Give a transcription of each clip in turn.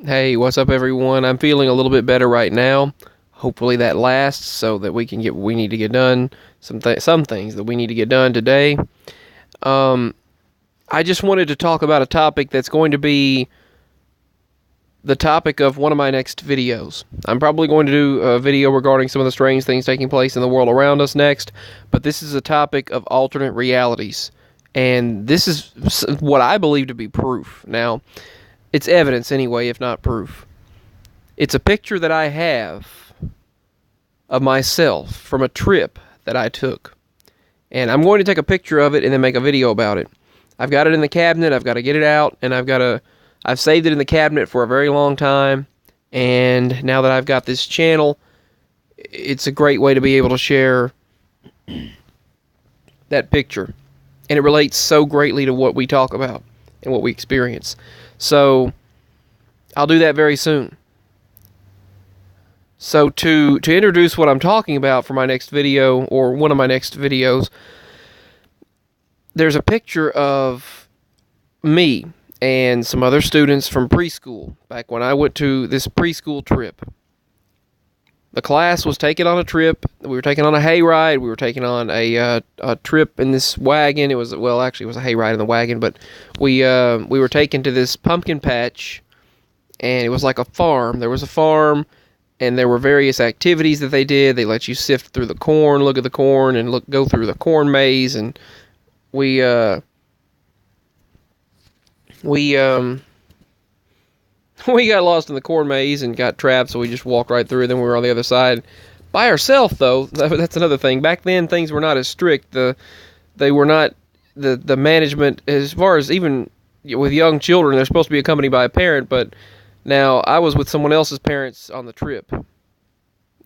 Hey, what's up, everyone? I'm feeling a little bit better right now. Hopefully that lasts so that we can get what we need to get done. Some things that we need to get done today. Um, I just wanted to talk about a topic that's going to be the topic of one of my next videos. I'm probably going to do a video regarding some of the strange things taking place in the world around us next, but this is a topic of alternate realities. And this is what I believe to be proof. Now, it's evidence anyway, if not proof. It's a picture that I have of myself from a trip that I took. And I'm going to take a picture of it and then make a video about it. I've got it in the cabinet, I've got to get it out, and I've saved it in the cabinet for a very long time. And now that I've got this channel, it's a great way to be able to share that picture. And it relates so greatly to what we talk about and what we experience. So, I'll do that very soon. So to introduce what I'm talking about for my next video, or one of my next videos, there's a picture of me and some other students from preschool, back when I went to this preschool trip. The class was taken on a trip. We were taken on a hayride. We were taken on a trip in this wagon. It was a hayride in the wagon, but we were taken to this pumpkin patch, and it was like a farm. There was a farm, and there were various activities that they did. They let you sift through the corn, look at the corn, and go through the corn maze. And we got lost in the corn maze and got trapped, so we just walked right through. Then we were on the other side by ourselves, though. That's another thing. Back then, things were not as strict. They were not the management, as far as even with young children, they're supposed to be accompanied by a parent. But now I was with someone else's parents on the trip.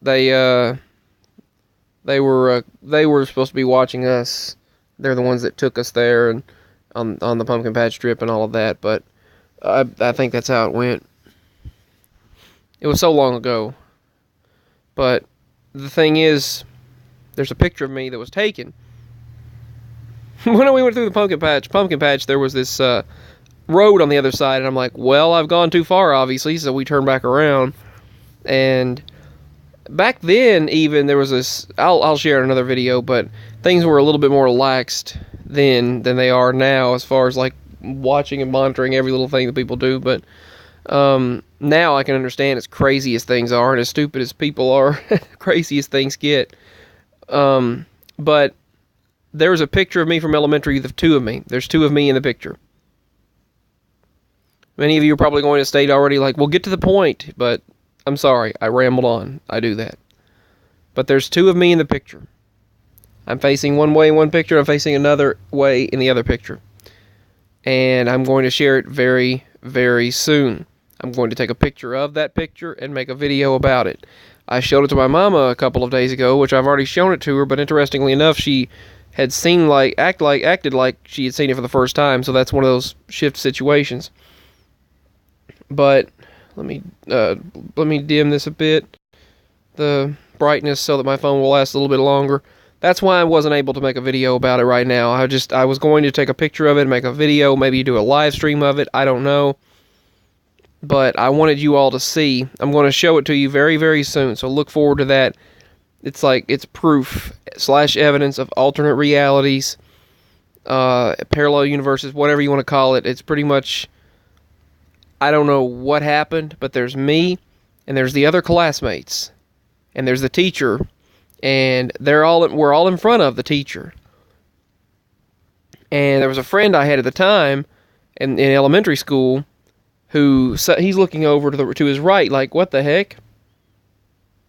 They were supposed to be watching us. They're the ones that took us there and on the pumpkin patch trip and all of that. But I think that's how it went. It was so long ago. But the thing is, there's a picture of me that was taken. When we went through the pumpkin patch, there was this road on the other side, and I'm like, well, I've gone too far, obviously, so we turned back around. And back then, even, there was this, I'll share in another video, but things were a little bit more relaxed then than they are now, as far as like watching and monitoring every little thing that people do. But now I can understand, as crazy as things are and as stupid as people are, crazy as things get. But there was a picture of me from elementary, the two of me. There's two of me in the picture. Many of you are probably going to state already, like, well, get to the point. But I'm sorry, I rambled on. I do that. But there's two of me in the picture. I'm facing one way in one picture, I'm facing another way in the other picture. And I'm going to share it very, very soon. I'm going to take a picture of that picture and make a video about it. I showed it to my mama a couple of days ago, which I've already shown it to her, but interestingly enough, she had acted like she had seen it for the first time, so that's one of those shift situations. But let me dim this a bit, the brightness, so that my phone will last a little bit longer. That's why I wasn't able to make a video about it right now. I was going to take a picture of it, make a video, maybe do a live stream of it, I don't know. But I wanted you all to see. I'm going to show it to you very, very soon, so look forward to that. It's proof / evidence of alternate realities, parallel universes, whatever you want to call it. It's pretty much, I don't know what happened, but there's me, and there's the other classmates, and there's the teacher, and we're all in front of the teacher. And there was a friend I had at the time in elementary school who, he's looking over to his right, like, what the heck?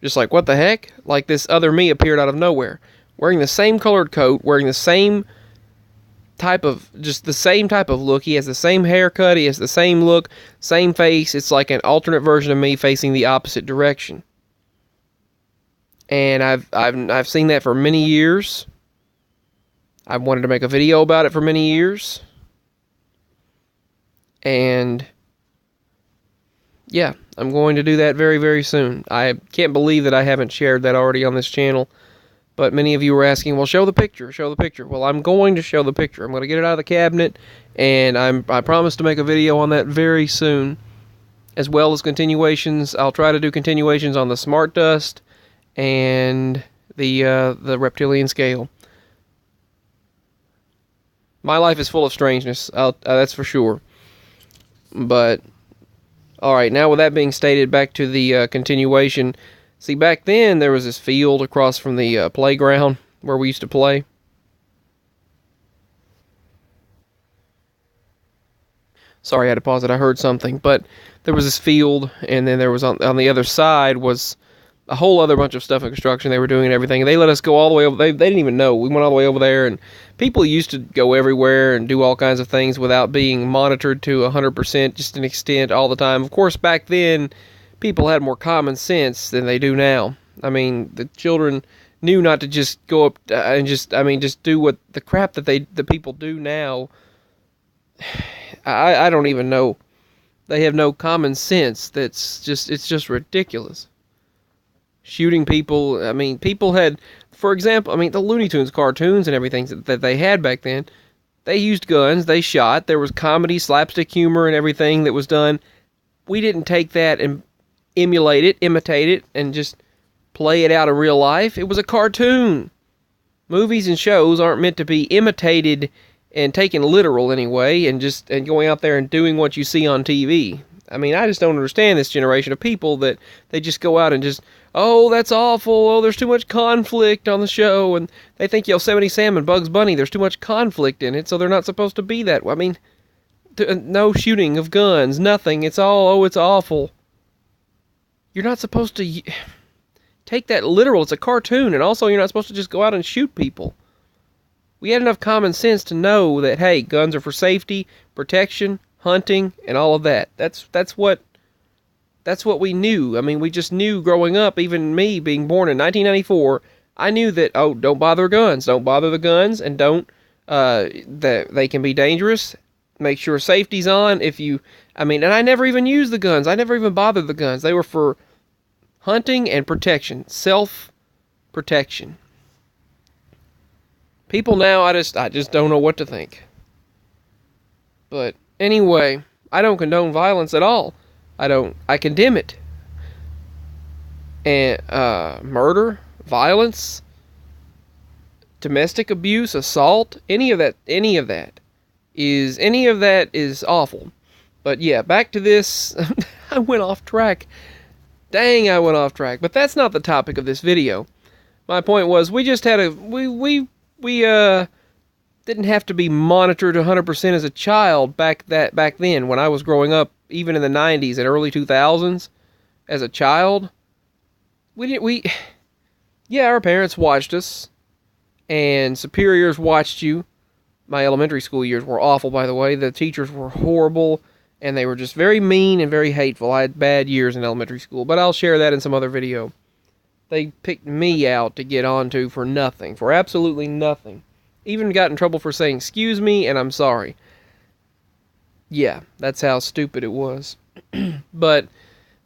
Just like, what the heck? Like, this other me appeared out of nowhere, wearing the same colored coat, wearing the same type of look. He has the same haircut, he has the same look, same face. It's like an alternate version of me facing the opposite direction. And I've seen that for many years. I've wanted to make a video about it for many years. And yeah, I'm going to do that very, very soon. I can't believe that I haven't shared that already on this channel. But many of you were asking, well, show the picture, show the picture. Well, I'm going to show the picture. I'm going to get it out of the cabinet, and I promise to make a video on that very soon. as well as continuations. I'll try to do continuations on the Smart Dust and the Reptilian Scale. My life is full of strangeness, that's for sure. But, alright, now with that being stated, back to the continuation. See, back then, there was this field across from the playground where we used to play. Sorry, I had to pause it. I heard something. But there was this field, and then there was on the other side was a whole other bunch of stuff in construction they were doing and everything. They let us go all the way over. They didn't even know. We went all the way over there, and people used to go everywhere and do all kinds of things without being monitored to 100%, just an extent all the time. Of course, back then, people had more common sense than they do now. I mean, the children knew not to just go up and just do what the crap that the people do now. I don't even know. They have no common sense. It's just ridiculous. Shooting people. I mean, people had, for example, the Looney Tunes cartoons and everything that they had back then. They used guns. They shot. There was comedy, slapstick humor, and everything that was done. We didn't take that and emulate it, imitate it, and just play it out in real life. It was a cartoon. Movies and shows aren't meant to be imitated and taken literal anyway, and going out there and doing what you see on TV. I mean, I just don't understand this generation of people that they just go out and just, oh, that's awful, oh, there's too much conflict on the show, and they think Yosemite Sam and Bugs Bunny, there's too much conflict in it, so they're not supposed to be that. I mean, no shooting of guns, nothing, it's all, oh, it's awful. You're not supposed to take that literal, it's a cartoon, and also you're not supposed to just go out and shoot people. We had enough common sense to know that, hey, guns are for safety, protection, hunting, and all of that. That's what we knew. I mean, we just knew growing up, even me being born in 1994, I knew that, oh, don't bother guns. Don't bother the guns, and that they can be dangerous. Make sure safety's on. And I never even used the guns. I never even bothered the guns. They were for hunting and protection. Self-protection. People now, I just don't know what to think. But anyway, I don't condone violence at all. I condemn it. And murder, violence, domestic abuse, assault, any of that is awful. But yeah, back to this. I went off track. Dang, I went off track. But that's not the topic of this video. My point was, we just had we didn't have to be monitored 100% as a child back then when I was growing up, even in the 90s and early 2000s as a child. Our parents watched us and superiors watched you. My elementary school years were awful, by the way. The teachers were horrible and they were just very mean and very hateful. I had bad years in elementary school, but I'll share that in some other video. They picked me out to get onto for nothing, for absolutely nothing. Even got in trouble for saying, excuse me, and I'm sorry. Yeah, that's how stupid it was. But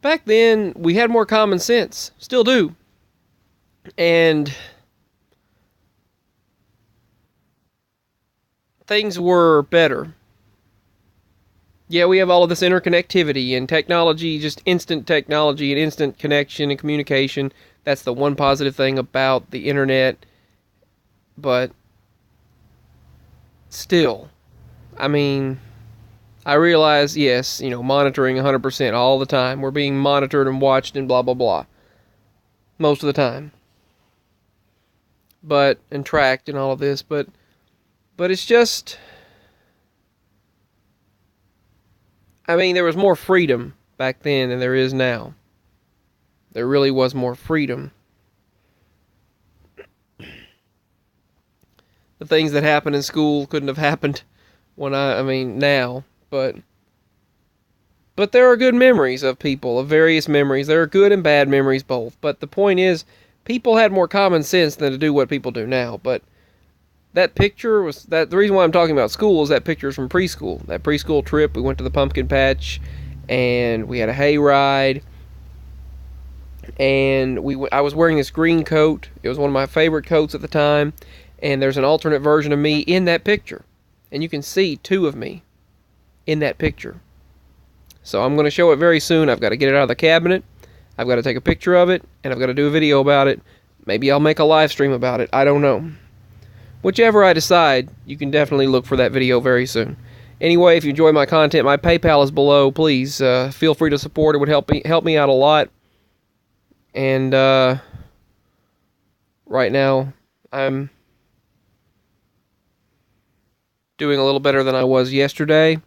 back then, we had more common sense. Still do. And things were better. Yeah, we have all of this interconnectivity and technology, just instant technology and instant connection and communication. That's the one positive thing about the internet. But still, I realize, yes, monitoring 100% all the time. We're being monitored and watched and blah, blah, blah. Most of the time. And tracked and all of this. But it's just, there was more freedom back then than there is now. There really was more freedom. The things that happened in school couldn't have happened now. But there are good memories of people, of various memories. There are good and bad memories both. But the point is, people had more common sense than to do what people do now. But that picture the reason why I'm talking about school is that picture is from preschool. That preschool trip, we went to the pumpkin patch, and we had a hayride. And I was wearing this green coat. It was one of my favorite coats at the time. And there's an alternate version of me in that picture. And you can see two of me in that picture. So I'm going to show it very soon. I've got to get it out of the cabinet. I've got to take a picture of it, and I've got to do a video about it. Maybe I'll make a live stream about it. I don't know. Whichever I decide, you can definitely look for that video very soon. Anyway, if you enjoy my content, my PayPal is below. Please feel free to support. It would help me out a lot. And right now, I'm doing a little better than I was yesterday.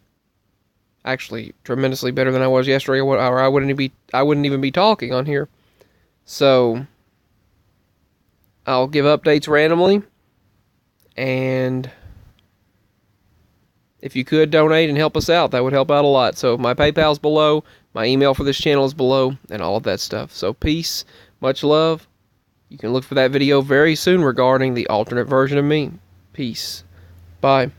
Actually, tremendously better than I was yesterday, or I wouldn't even be talking on here. So I'll give updates randomly, and if you could donate and help us out, that would help out a lot. So my PayPal's below, my email for this channel is below, and all of that stuff. So peace, much love. You can look for that video very soon regarding the alternate version of me. Peace. Bye.